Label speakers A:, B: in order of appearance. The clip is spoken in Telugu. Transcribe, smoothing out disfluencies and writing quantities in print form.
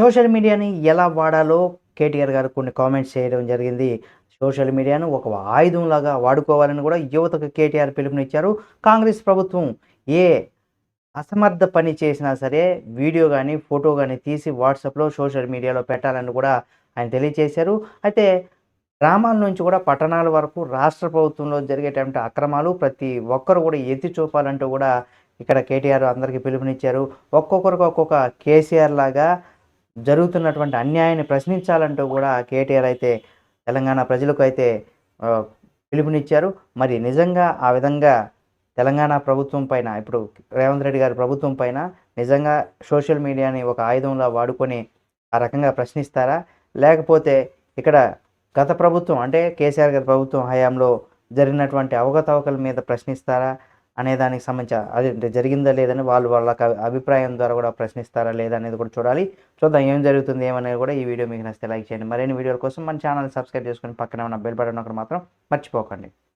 A: సోషల్ మీడియాని ఎలా వాడాలో కేటీఆర్ గారు కొన్ని కామెంట్స్ చేయడం జరిగింది. సోషల్ మీడియాను ఒక ఆయుధంలాగా వాడుకోవాలని కూడా యువతకు కేటీఆర్ పిలుపునిచ్చారు. కాంగ్రెస్ ప్రభుత్వం ఏ అసమర్థ పని చేసినా సరే వీడియో గాని, ఫోటో గాని తీసి వాట్సాప్‌లో, సోషల్ మీడియాలో పెట్టాలని కూడా ఆయన తెలియజేశారు. అయితే గ్రామాల నుంచి కూడా పట్టణాల వరకు రాష్ట్ర ప్రభుత్వంలో జరిగేటువంటి అక్రమాలు ప్రతి ఒక్కరు కూడా ఎత్తి చూపాలంటూ కూడా ఇక్కడ కేటీఆర్ అందరికీ పిలుపునిచ్చారు. ఒక్కొక్కరికి ఒక్కొక్క కేసీఆర్ లాగా జరుగుతున్నటువంటి అన్యాయాన్ని ప్రశ్నించాలంటూ కూడా కేటీఆర్ అయితే తెలంగాణ ప్రజలకు అయితే ఆహ్, పిలుపునిచ్చారు. మరి నిజంగా ఆ విధంగా తెలంగాణ ప్రభుత్వం పైన ఇప్పుడు రేవంత్ రెడ్డి గారి ప్రభుత్వం పైన నిజంగా సోషల్ మీడియాని ఒక ఆయుధంలా వాడుకొని ఆ రకంగా ప్రశ్నిస్తారా? లేకపోతే ఇక్కడ గత ప్రభుత్వం అంటే కేసీఆర్ గారి ప్రభుత్వం హయాంలో జరిగినటువంటి అవకతవకల మీద ప్రశ్నిస్తారా? అనే దానికి సంబంధించి అది అంటే జరిగిందా లేదని వాళ్ళ అభిప్రాయం ద్వారా కూడా ప్రశ్నిస్తారా లేదా అనేది కూడా చూడాలి. చూద్దాం ఏం జరుగుతుంది ఏమనేది కూడా ఈ వీడియో మీకు నచ్చితే లైక్ చేయండి. మరిన్ని వీడియోల కోసం మన ఛానల్‌ని సబ్స్క్రైబ్ చేసుకొని పక్కనే ఉన్న బెల్ బటన్ నొక్కడం మాత్రం మర్చిపోకండి.